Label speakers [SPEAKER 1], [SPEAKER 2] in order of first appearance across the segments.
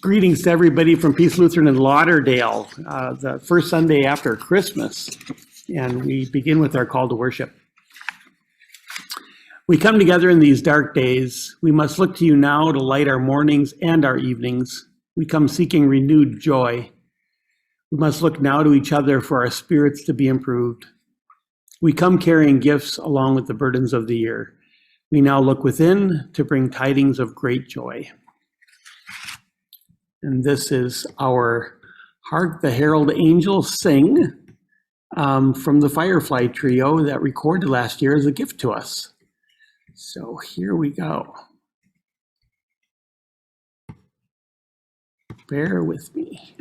[SPEAKER 1] Greetings to everybody from Peace Lutheran in Lauderdale, the first Sunday after Christmas, and we begin with our call to worship. We come together in these dark days. We must look to you now to light our mornings and our evenings. We come seeking renewed joy. We must look now to each other for our spirits to be improved. We come carrying gifts along with the burdens of the year. We now look within to bring tidings of great joy. And this is our Hark the Herald Angels Sing from the Firefly Trio that recorded last year as a gift to us. So here we go. Bear with me.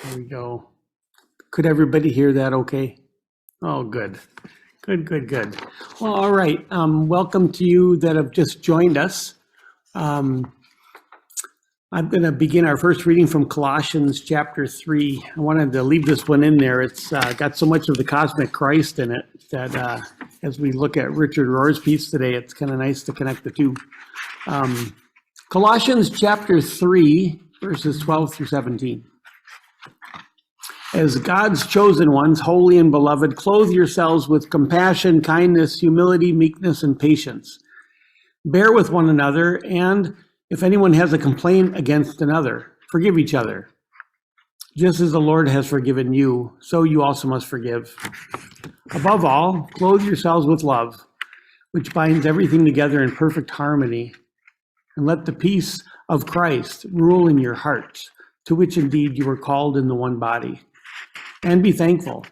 [SPEAKER 1] There we go. Could everybody hear that okay? Oh, good. Good. Well, all right. Welcome to you that have just joined us. I'm going to begin our first reading from Colossians chapter 3. I wanted to leave this one in there. It's got so much of the cosmic Christ in it that as we look at Richard Rohr's piece today, it's kind of nice to connect the two. Colossians chapter 3, verses 12 through 17. As God's chosen ones, holy and beloved, clothe yourselves with compassion, kindness, humility, meekness, and patience. Bear with one another, and if anyone has a complaint against another, forgive each other. Just as the Lord has forgiven you, so you also must forgive. Above all, clothe yourselves with love, which binds everything together in perfect harmony. And let the peace of Christ rule in your hearts, to which indeed you were called in the one body. And be thankful.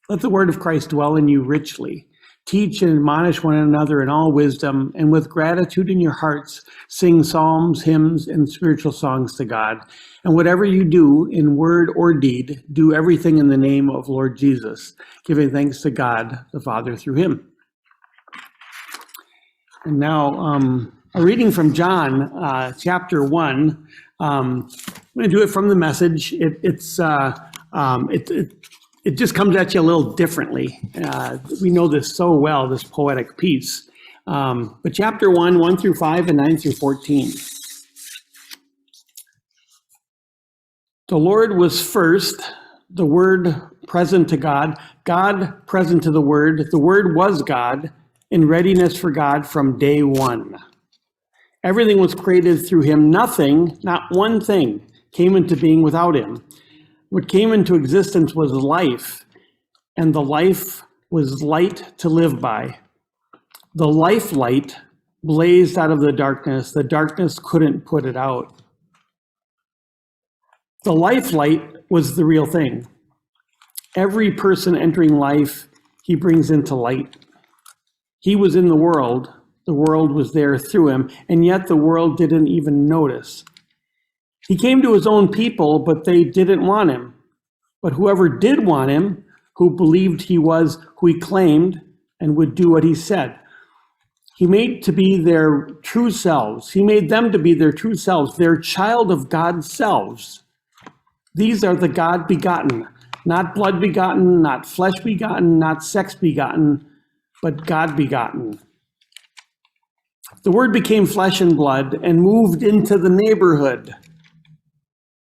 [SPEAKER 1] Let the word of Christ dwell in you richly. Teach and admonish one another in all wisdom, and with gratitude in your hearts, sing psalms, hymns, and spiritual songs to God. And whatever you do in word or deed, do everything in the name of Lord Jesus, giving thanks to God the Father through him. And now, a reading from John, chapter 1. I'm going to do it from the Message. It just comes at you a little differently. We know this so well, this poetic piece. But chapter 1, 1 through 5, and 9 through 14. The Lord was first, the Word present to God, God present to the Word was God, in readiness for God from day one. Everything was created through him. Nothing, not one thing, came into being without him. What came into existence was life, and the life was light to live by. The life light blazed out of the darkness. The darkness couldn't put it out. The life light was the real thing. Every person entering life, he brings into light. He was in the world was there through him, and yet the world didn't even notice. He came to his own people, but they didn't want him. But whoever did want him, who believed he was who he claimed and would do what he said, he made to be their true selves. He made them to be their true selves, their child of God's selves. These are the God begotten, not blood begotten, not flesh begotten, not sex begotten, but God begotten. The Word became flesh and blood and moved into the neighborhood.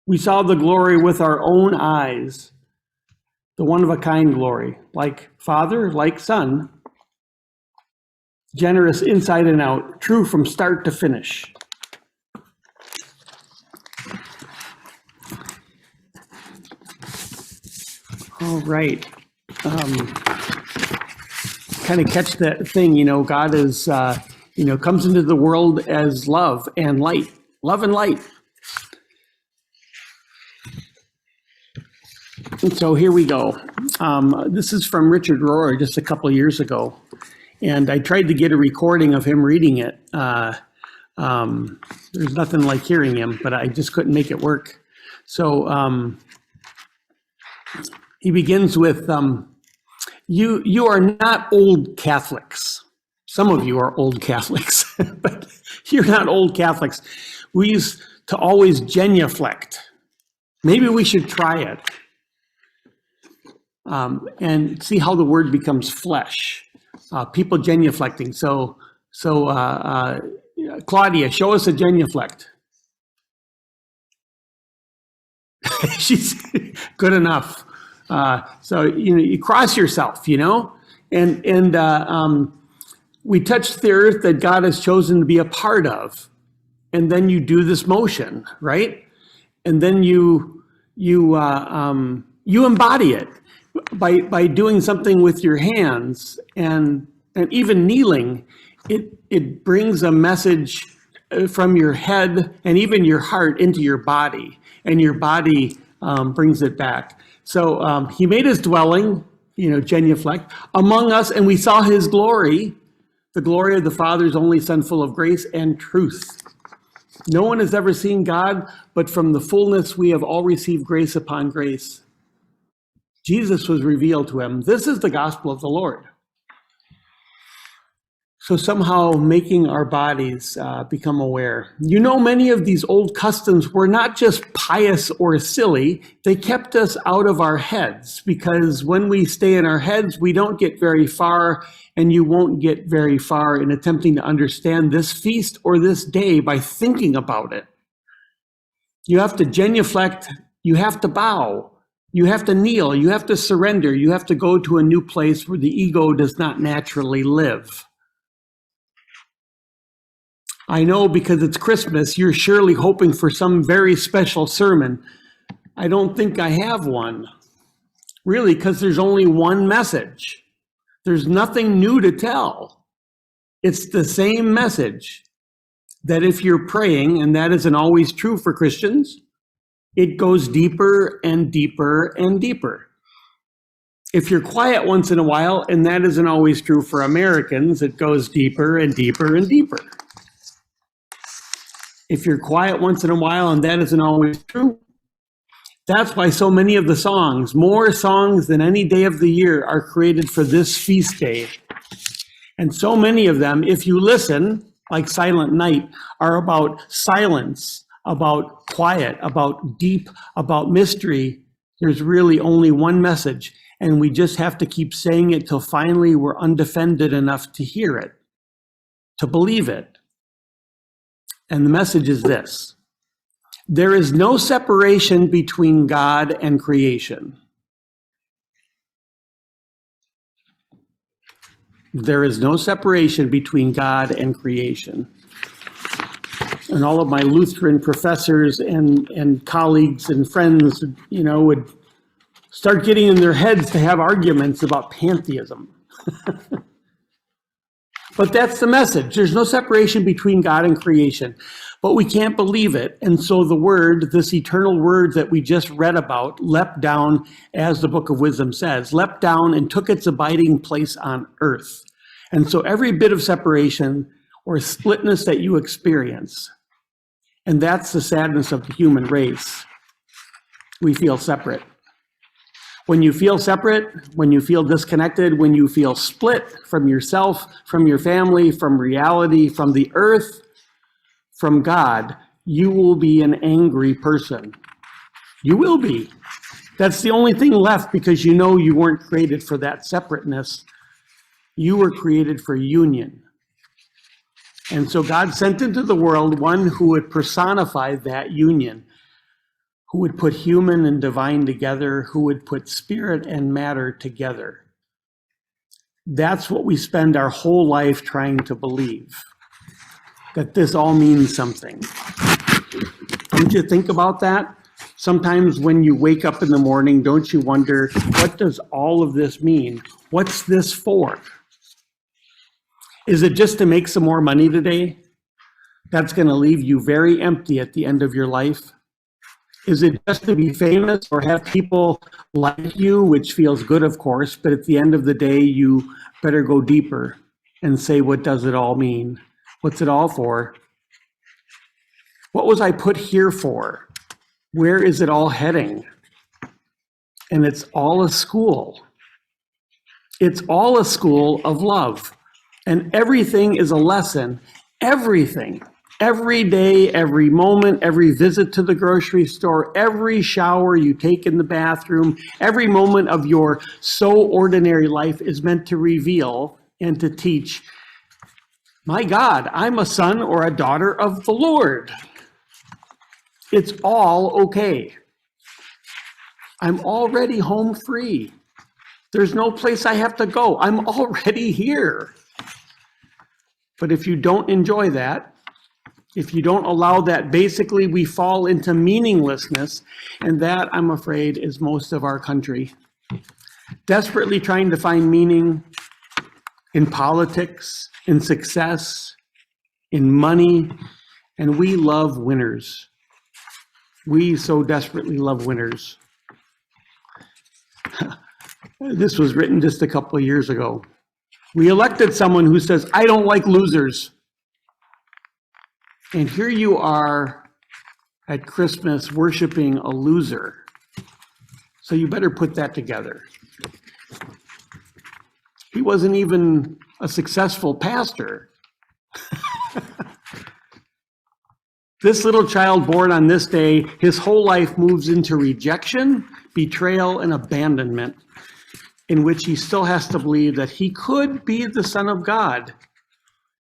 [SPEAKER 1] We saw the glory with our own eyes, the one-of-a-kind glory, like Father, like Son, generous inside and out, true from start to finish. All right. Kind of catch that thing, God is, comes into the world as love and light. Love and light. And so here we go. This is from Richard Rohr just a couple of years ago. And I tried to get a recording of him reading it. There's nothing like hearing him, but I just couldn't make it work. So he begins with, you are not old Catholics. Some of you are old Catholics, but you're not old Catholics. We used to always genuflect. Maybe we should try it. And see how the word becomes flesh. People genuflecting. So Claudia, show us a genuflect. She's good enough. So you cross yourself, and we touch the earth that God has chosen to be a part of, and then you do this motion, right? And then you embody it. By doing something with your hands and even kneeling, it brings a message from your head and even your heart into your body, and your body brings it back. So he made his dwelling, genuflect, among us, and we saw his glory, the glory of the Father's only Son, full of grace and truth. No one has ever seen God, but from the fullness we have all received grace upon grace. Jesus was revealed to him. This is the gospel of the Lord. So somehow making our bodies become aware. Many of these old customs were not just pious or silly. They kept us out of our heads, because when we stay in our heads, we don't get very far, and you won't get very far in attempting to understand this feast or this day by thinking about it. You have to genuflect. You have to bow. You have to kneel. You have to surrender. You have to go to a new place where the ego does not naturally live. I know because it's Christmas, you're surely hoping for some very special sermon. I don't think I have one. Really, because there's only one message. There's nothing new to tell. It's the same message that if you're praying, and that isn't always true for Christians, it goes deeper and deeper and deeper. If you're quiet once in a while, and that isn't always true for Americans, it goes deeper and deeper and deeper. If you're quiet once in a while, and that isn't always true, that's why so many of the songs, more songs than any day of the year, are created for this feast day. And so many of them, if you listen, like Silent Night, are about silence, about quiet, about deep, about mystery. There's really only one message, and we just have to keep saying it till finally we're undefended enough to hear it, to believe it. And the message is this: there is no separation between God and creation. There is no separation between God and creation. And all of my Lutheran professors and colleagues and friends, would start getting in their heads to have arguments about pantheism. But that's the message. There's no separation between God and creation. But we can't believe it. And so the word, this eternal word that we just read about, leapt down, as the book of wisdom says, leapt down and took its abiding place on earth. And so every bit of separation or splitness that you experience, and that's the sadness of the human race, we feel separate. When you feel separate, when you feel disconnected, when you feel split from yourself, from your family, from reality, from the earth, from God, you will be an angry person. You will be. That's the only thing left, because you know you weren't created for that separateness. You were created for union. And so God sent into the world one who would personify that union, who would put human and divine together, who would put spirit and matter together. That's what we spend our whole life trying to believe, that this all means something. Don't you think about that? Sometimes when you wake up in the morning, don't you wonder, what does all of this mean? What's this for? Is it just to make some more money today? That's going to leave you very empty at the end of your life. Is it just to be famous or have people like you, which feels good, of course, but at the end of the day, you better go deeper and say, what does it all mean? What's it all for? What was I put here for? Where is it all heading? And it's all a school. It's all a school of love. And everything is a lesson. Everything. Every day, every moment, every visit to the grocery store, every shower you take in the bathroom, every moment of your so ordinary life is meant to reveal and to teach, my God, I'm a son or a daughter of the Lord. It's all okay. I'm already home free. There's no place I have to go. I'm already here. But if you don't enjoy that, if you don't allow that, basically we fall into meaninglessness, and that, I'm afraid, is most of our country. Desperately trying to find meaning in politics, in success, in money, and we love winners. We so desperately love winners. This was written just a couple of years ago. We elected someone who says, I don't like losers. And here you are at Christmas worshiping a loser. So you better put that together. He wasn't even a successful pastor. This little child born on this day, his whole life moves into rejection, betrayal, and abandonment, in which he still has to believe that he could be the Son of God.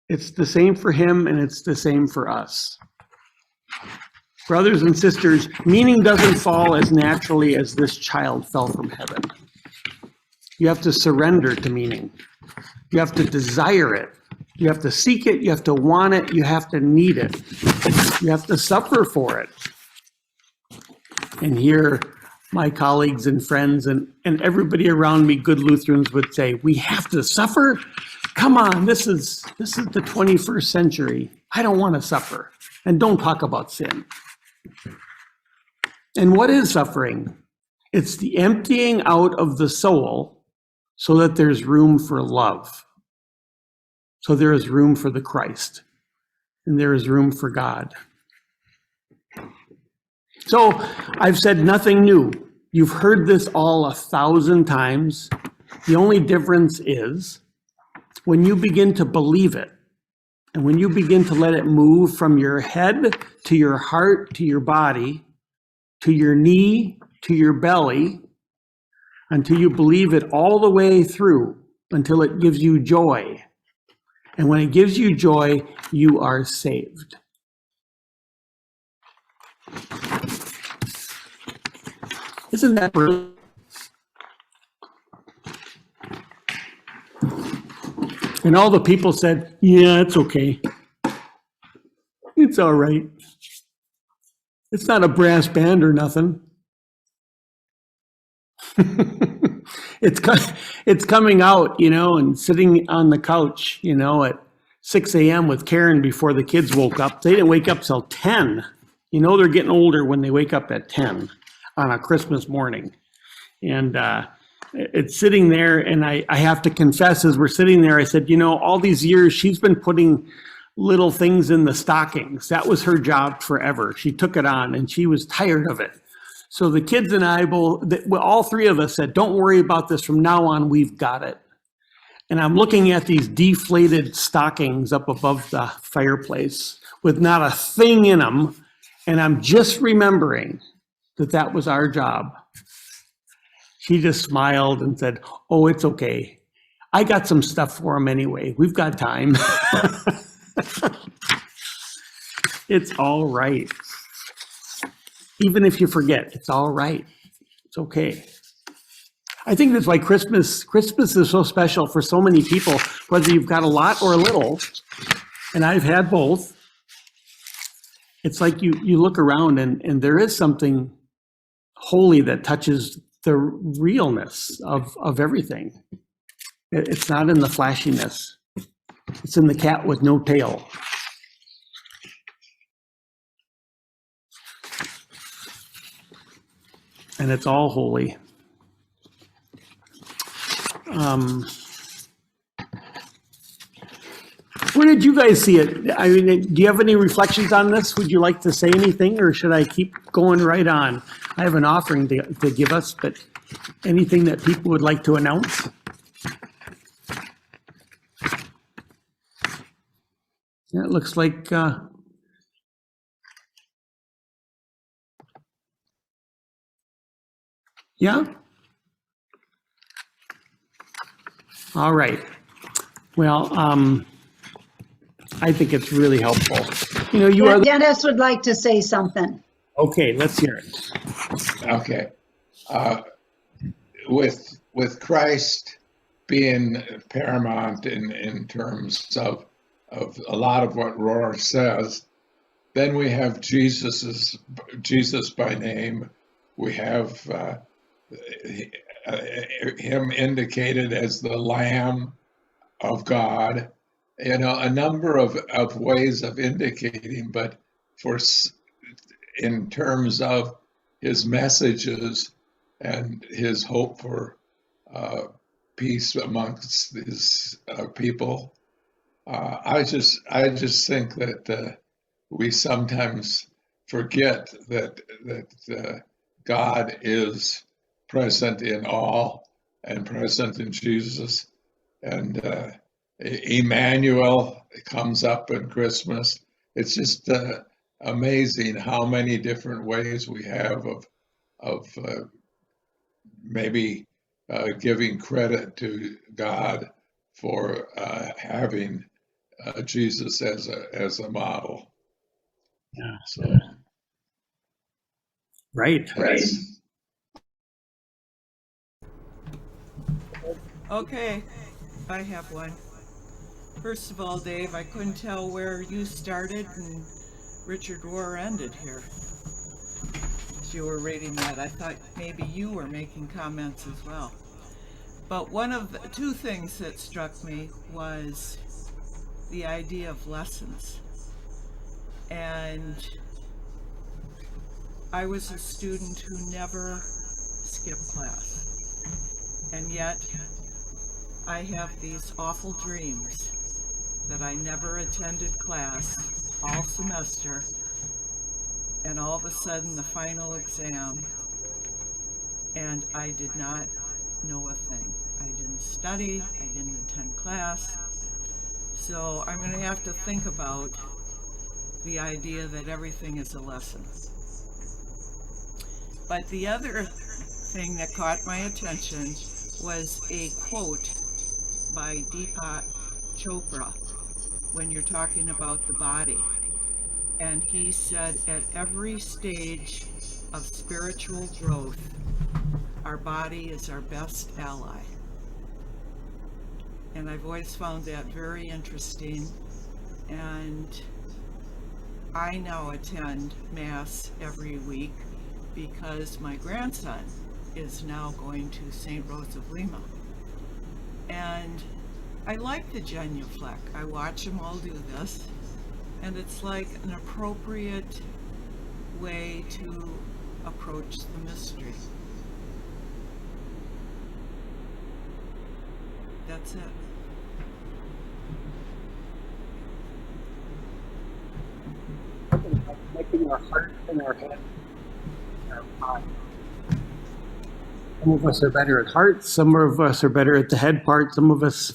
[SPEAKER 1] It's the same for him, and it's the same for us. Brothers and sisters, meaning doesn't fall as naturally as this child fell from heaven. You have to surrender to meaning. You have to desire it. You have to seek it. You have to want it. You have to need it. You have to suffer for it. And here, my colleagues and friends and everybody around me, good Lutherans, would say, we have to suffer? Come on, this is the 21st century. I don't want to suffer. And don't talk about sin. And what is suffering? It's the emptying out of the soul so that there's room for love. So there is room for the Christ. And there is room for God. So I've said nothing new. You've heard this all 1,000 times. The only difference is when you begin to believe it, and when you begin to let it move from your head to your heart to your body, to your knee to your belly, until you believe it all the way through, until it gives you joy. And when it gives you joy, you are saved. Isn't that brilliant? And all the people said, yeah, it's okay. It's all right. It's not a brass band or nothing. It's coming out, and sitting on the couch, at 6 a.m. with Karen before the kids woke up. They didn't wake up till 10. They're getting older when they wake up at 10 on a Christmas morning. And it's sitting there, and I have to confess, as we're sitting there, I said, all these years she's been putting little things in the stockings. That was her job forever. She took it on, and she was tired of it. So the kids and I all three of us said, don't worry about this. From now on, we've got it. And I'm looking at these deflated stockings up above the fireplace with not a thing in them. And I'm just remembering that was our job. She just smiled and said, oh, it's okay. I got some stuff for them anyway. We've got time. It's all right. Even if you forget, it's all right. It's okay. I think that's why Christmas is so special for so many people, whether you've got a lot or a little, and I've had both. It's like you look around and there is something holy that touches the realness of everything. It's not in the flashiness. It's in the cat with no tail. And it's all holy. Where did you guys see it? I mean, do you have any reflections on this? Would you like to say anything, or should I keep going right on? I have an offering to give us, but anything that people would like to announce? Yeah, it looks like yeah. All right. Well, I think it's really helpful.
[SPEAKER 2] Dennis would like to say something.
[SPEAKER 1] Okay, let's hear it.
[SPEAKER 3] Okay. With Christ being paramount in terms of a lot of what Rohr says, then we have Jesus by name. We have him indicated as the Lamb of God. A number of ways of indicating, but in terms of his messages and his hope for peace amongst his people, I just think that we sometimes forget that God is present in all and present in Jesus, and Emmanuel comes up in Christmas. It's just amazing how many different ways we have of maybe giving credit to God for having Jesus as a model.
[SPEAKER 1] Yeah.
[SPEAKER 3] So
[SPEAKER 1] Right.
[SPEAKER 4] Okay, I have one. First of all, Dave, I couldn't tell where you started and Richard Rohr ended here. As you were reading that, I thought maybe you were making comments as well. But one of the two things that struck me was the idea of lessons. And I was a student who never skipped class. And yet, I have these awful dreams that I never attended class all semester, and all of a sudden the final exam, and I did not know a thing. I didn't study, I didn't attend class. So I'm going to have to think about the idea that everything is a lesson. But the other thing that caught my attention was a quote by Deepak Chopra when you're talking about the body. And he said, at every stage of spiritual growth, our body is our best ally. And I've always found that very interesting. And I now attend Mass every week because my grandson is now going to St. Rose of Lima. And I like the genuflect. I watch them all do this, and it's like an appropriate way to approach the mystery. That's it.
[SPEAKER 1] Making our heart and our head and our mind. Some of us are better at heart, some of us are better at the head part, some of us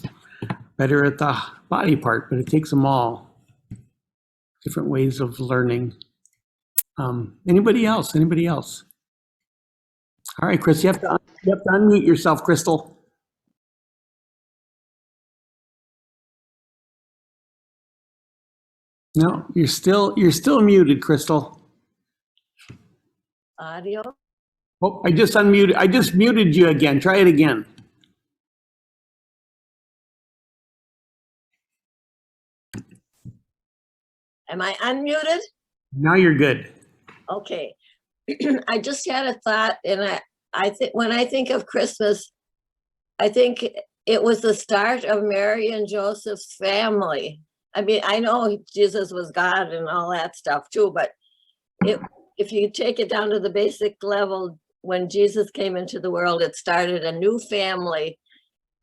[SPEAKER 1] better at the body part, but it takes them all. Different ways of learning. Anybody else? Anybody else? All right, Chris, you have to unmute yourself, Crystal. No, you're still muted, Crystal.
[SPEAKER 5] Audio.
[SPEAKER 1] Oh, I just muted you again. Try it again.
[SPEAKER 5] Am I unmuted?
[SPEAKER 1] Now you're good.
[SPEAKER 5] Okay. I just had a thought, and I think when I think of Christmas, I think it was the start of Mary and Joseph's family. I mean, I know Jesus was God and all that stuff too, but if you take it down to the basic level, when Jesus came into the world, it started a new family.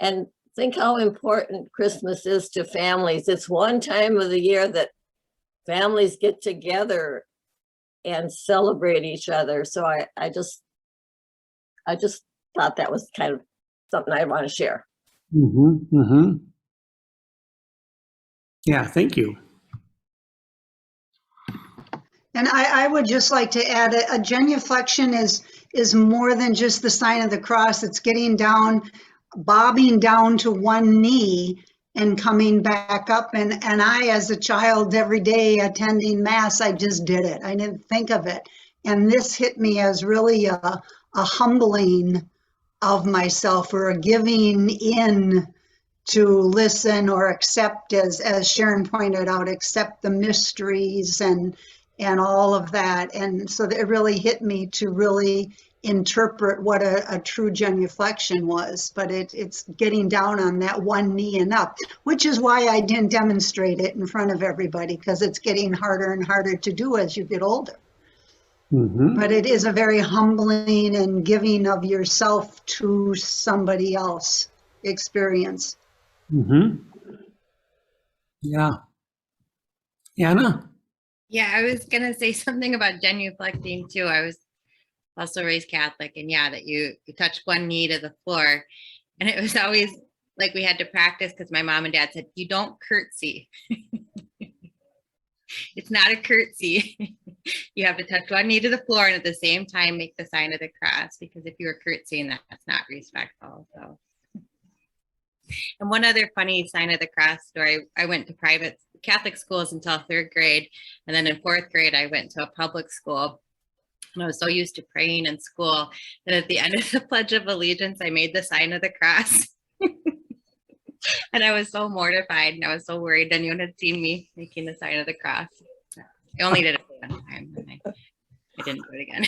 [SPEAKER 5] And think how important Christmas is to families. It's one time of the year that families get together and celebrate each other. So I just thought that was kind of something I want to share.
[SPEAKER 1] Yeah, thank you.
[SPEAKER 2] And I would just like to add a genuflection is more than just the sign of the cross. It's getting down, bobbing down to one knee and coming back up. And I, as a child, every day attending Mass, I just did it. I didn't think of it. And this hit me as really a humbling of myself, or a giving in to listen or accept, as Sharon pointed out, accept the mysteries and all of that. And so it really hit me to really interpret what a true genuflection was. But it's getting down on that one knee and up, which is why I didn't demonstrate it in front of everybody, because it's getting harder and harder to do as you get older. But it is a very humbling and giving of yourself to somebody else experience.
[SPEAKER 1] Yeah. Anna?
[SPEAKER 6] Yeah, I was going to say something about genuflecting too. I was also raised Catholic, and yeah, that you touch one knee to the floor. And it was always like we had to practice because my mom and dad said, you don't curtsy. It's not a curtsy. You have to touch one knee to the floor and at the same time make the sign of the cross, because if you were curtsying, that's not respectful. So, and one other funny sign of the cross story, I went to private Catholic schools until 3rd grade. And then in 4th grade, I went to a public school. And I was so used to praying in school that at the end of the Pledge of Allegiance, I made the sign of the cross. And I was so mortified, and I was so worried anyone had seen me making the sign of the cross. I only did it one time, and I didn't do it again.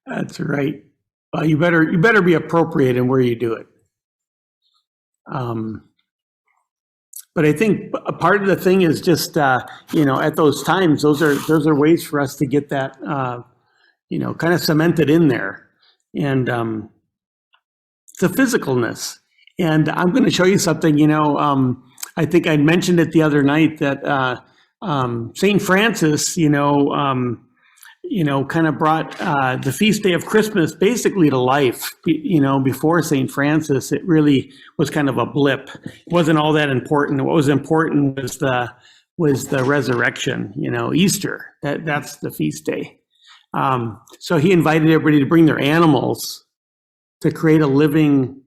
[SPEAKER 1] That's right. Well, you better be appropriate in where you do it. But I think a part of the thing is just at those times, those are ways for us to get that kind of cemented in there, and the physicalness. And I'm going to show you something. I think I mentioned it the other night that St. Francis, kind of brought the feast day of Christmas basically to life. Before St. Francis, it really was kind of a blip. It wasn't all that important. What was important was the resurrection. Easter. That's the feast day. So he invited everybody to bring their animals to create a living,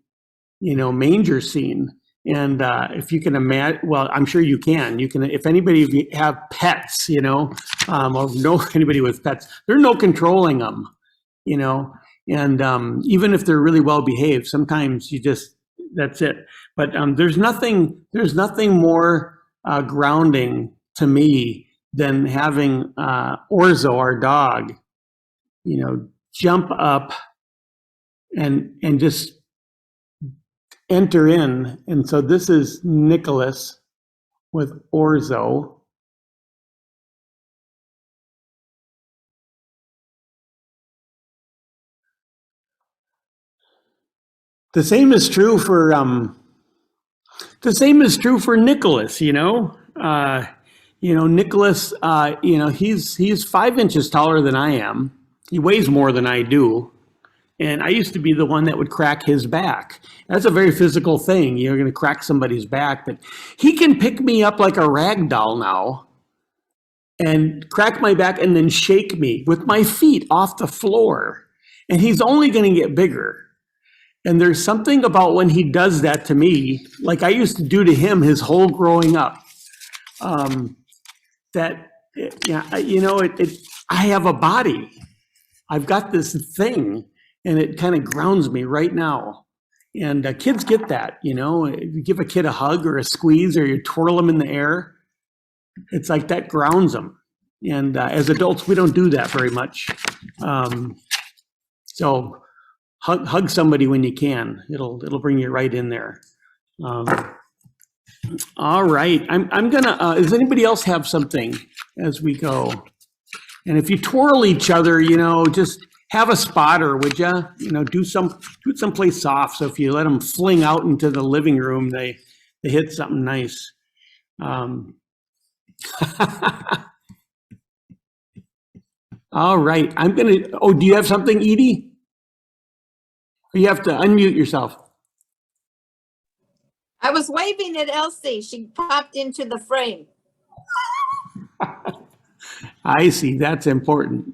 [SPEAKER 1] manger scene. And if you can imagine, well, I'm sure you can. If anybody have pets, or know anybody with pets, there's no controlling them, And even if they're really well behaved, sometimes that's it. But there's nothing more grounding to me than having Orzo, our dog, jump up and just enter in. And so this is Nicholas with Orzo. The same is true for Nicholas, Nicholas, he's 5 inches taller than I am. He weighs more than I do. And I used to be the one that would crack his back. That's a very physical thing. You're going to crack somebody's back, but he can pick me up like a rag doll now and crack my back and then shake me with my feet off the floor. And he's only going to get bigger. And there's something about when he does that to me, like I used to do to him his whole growing up, I have a body. I've got this thing. And it kind of grounds me right now. And kids get that, you give a kid a hug or a squeeze or you twirl them in the air. It's like that grounds them. And as adults, we don't do that very much. So hug somebody when you can. It'll bring you right in there. All right. I'm gonna. Does anybody else have something as we go? And if you twirl each other, just have a spotter, would you? Do someplace soft. So if you let them fling out into the living room, they hit something nice. All right. Do you have something, Edie? Or you have to unmute yourself.
[SPEAKER 7] I was waving at Elsie. She popped into the frame.
[SPEAKER 1] I see. That's important.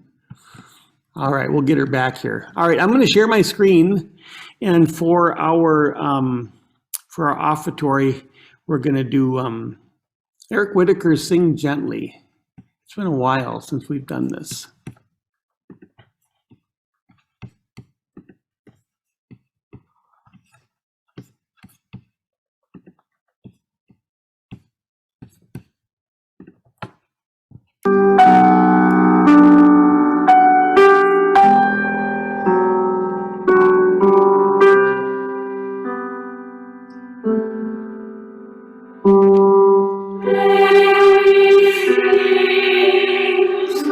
[SPEAKER 1] All right, we'll get her back here. All right, I'm going to share my screen, and for our offertory, we're going to do Eric Whitaker's "Sing Gently." It's been a while since we've done this.
[SPEAKER 8] Praise,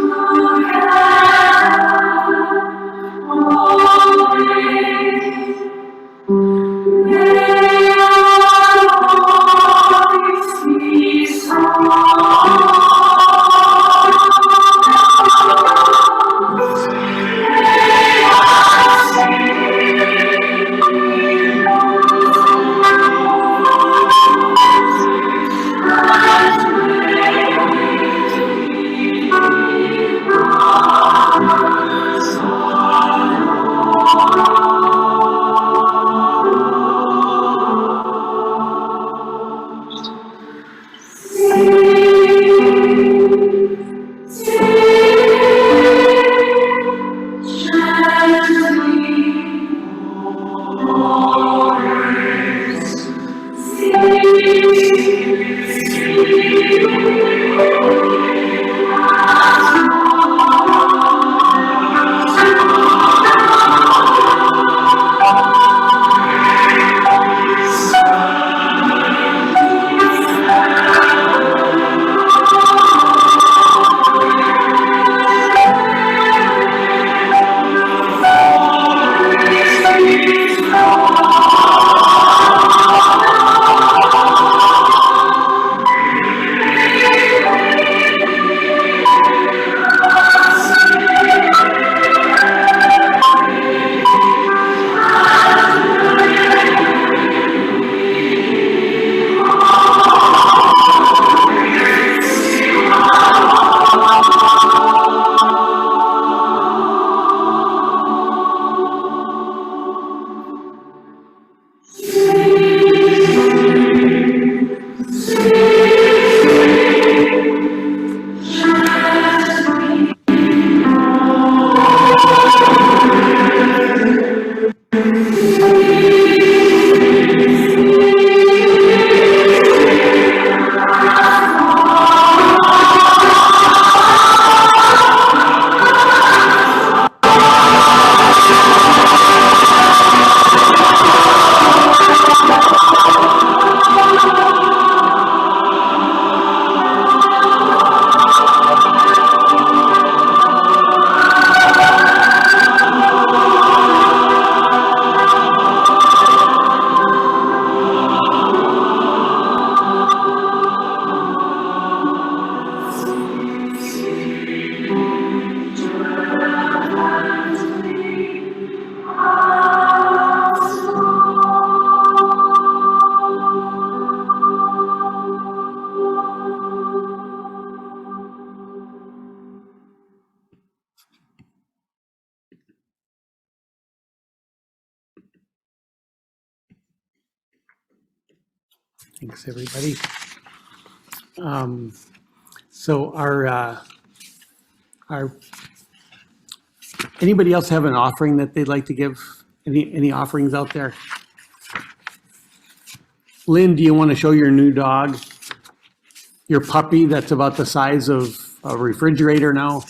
[SPEAKER 1] Thanks, everybody. So our anybody else have an offering that they'd like to give? Any offerings out there? Lynn, do you want to show your new dog? Your puppy that's about the size of a refrigerator now?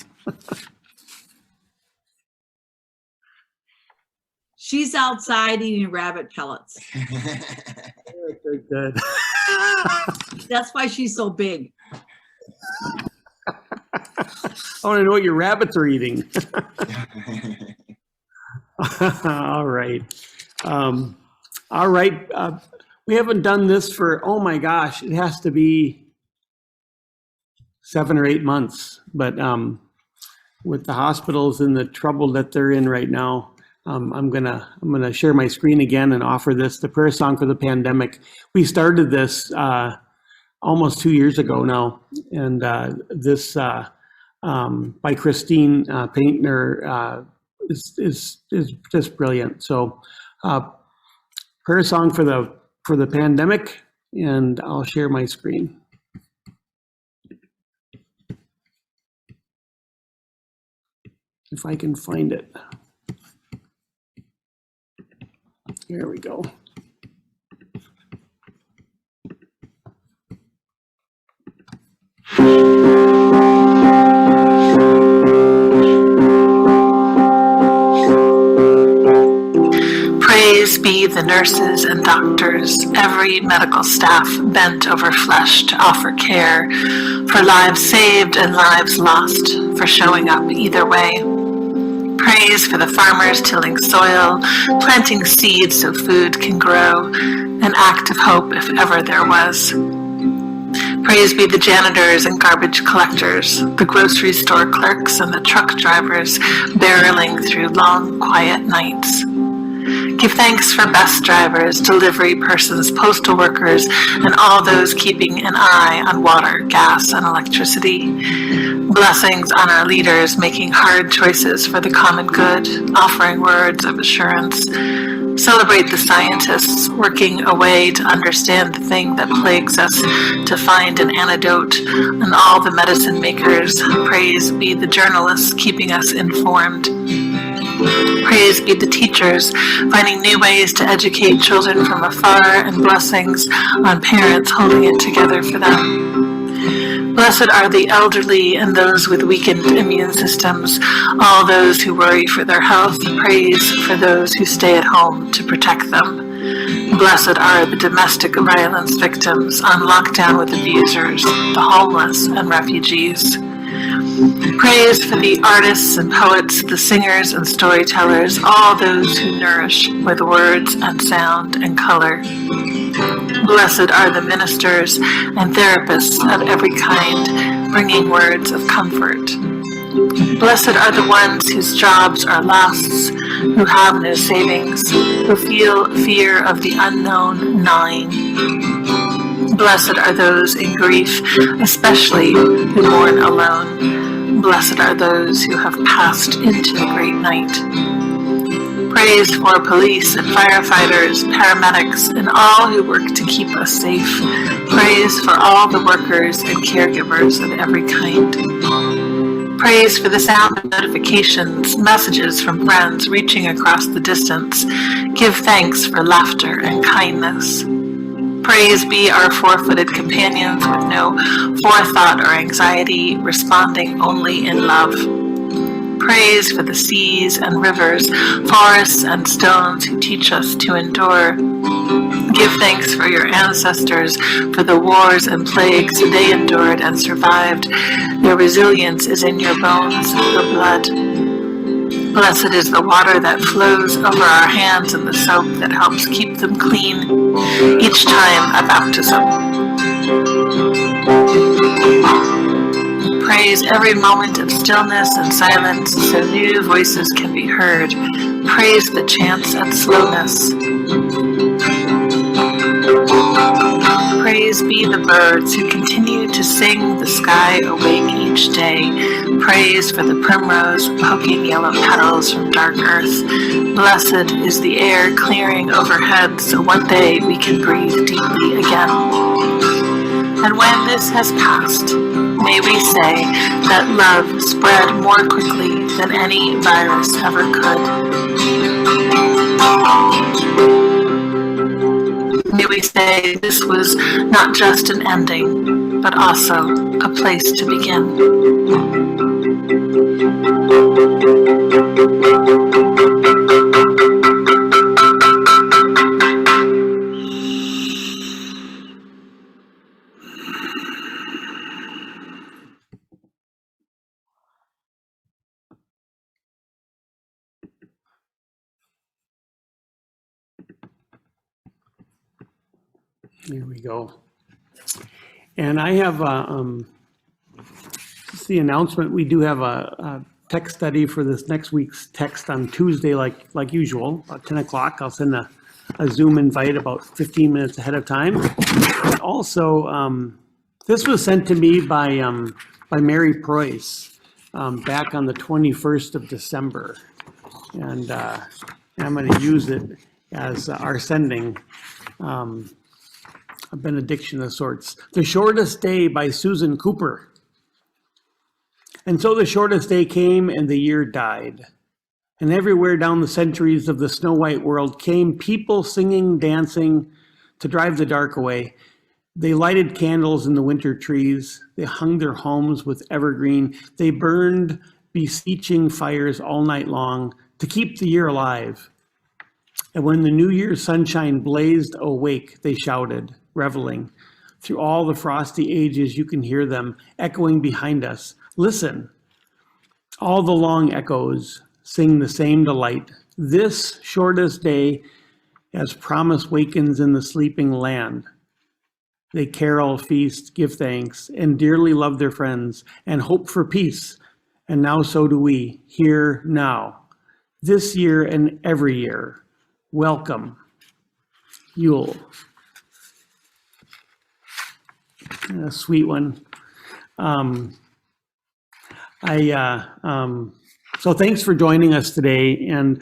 [SPEAKER 8] She's outside eating rabbit pellets.
[SPEAKER 1] Good, good.
[SPEAKER 8] That's why she's so big.
[SPEAKER 1] I want to know what your rabbits are eating. All right. All right. We haven't done this for, oh my gosh, it has to be 7 or 8 months. But with the hospitals and the trouble that they're in right now, I'm gonna share my screen again and offer this, the prayer song for the pandemic. We started this almost 2 years ago now, and this by Christine Paintner is just brilliant. So prayer song for the pandemic, and I'll share my screen. If I can find it. Here we go.
[SPEAKER 9] Praise be the nurses and doctors, every medical staff bent over flesh to offer care, for lives saved and lives lost, for showing up either way. Praise for the farmers tilling soil, planting seeds so food can grow, an act of hope if ever there was. Praise be the janitors and garbage collectors, the grocery store clerks and the truck drivers barreling through long, quiet nights. Give thanks for bus drivers, delivery persons, postal workers, and all those keeping an eye on water, gas, and electricity. Blessings on our leaders making hard choices for the common good, offering words of assurance. Celebrate the scientists working a way to understand the thing that plagues us, to find an antidote, and all the medicine makers. Praise be the journalists keeping us informed. Praise be the teachers finding new ways to educate children from afar, and blessings on parents holding it together for them. Blessed are the elderly and those with weakened immune systems, all those who worry for their health. Praise for those who stay at home to protect them. Blessed are the domestic violence victims on lockdown with abusers, the homeless and refugees. Praise for the artists and poets, the singers and storytellers, all those who nourish with words and sound and color. Blessed are the ministers and therapists of every kind, bringing words of comfort. Blessed are the ones whose jobs are lost, who have no savings, who feel fear of the unknown gnawing. Blessed are those in grief, especially who mourn alone. Blessed are those who have passed into the great night. Praise for police and firefighters, paramedics, and all who work to keep us safe. Praise for all the workers and caregivers of every kind. Praise for the sound of notifications, messages from friends reaching across the distance. Give thanks for laughter and kindness. Praise be our four-footed companions with no forethought or anxiety, responding only in love. Praise for the seas and rivers, forests and stones who teach us to endure. Give thanks for your ancestors, for the wars and plagues they endured and survived. Their resilience is in your bones, your blood. Blessed is the water that flows over our hands and the soap that helps keep them clean each time a baptism. Praise every moment of stillness and silence so new voices can be heard. Praise the chants and slowness. Praise be the birds who continue to sing the sky awake each day. Praise for the primrose poking yellow petals from dark earth. Blessed is the air clearing overhead so one day we can breathe deeply again. And when this has passed, may we say that love spread more quickly than any virus ever could. May we say this was not just an ending, but also a place to begin.
[SPEAKER 1] Here we go. And I have just the announcement. We do have a text study for this next week's text on Tuesday, like usual, about 10 o'clock. I'll send a Zoom invite about 15 minutes ahead of time. And also, this was sent to me by Mary Preuss back on the 21st of December. And I'm going to use it as our sending. A benediction of sorts. The Shortest Day by Susan Cooper. And so the shortest day came and the year died. And everywhere down the centuries of the snow-white world came people singing, dancing to drive the dark away. They lighted candles in the winter trees. They hung their homes with evergreen. They burned beseeching fires all night long to keep the year alive. And when the New Year's sunshine blazed awake, they shouted, reveling. Through all the frosty ages, you can hear them echoing behind us. Listen, all the long echoes sing the same delight. This shortest day, as promise wakens in the sleeping land. They carol, feast, give thanks, and dearly love their friends, and hope for peace. And now so do we, here now. This year and every year. Welcome, Yule. A sweet one. So thanks for joining us today. And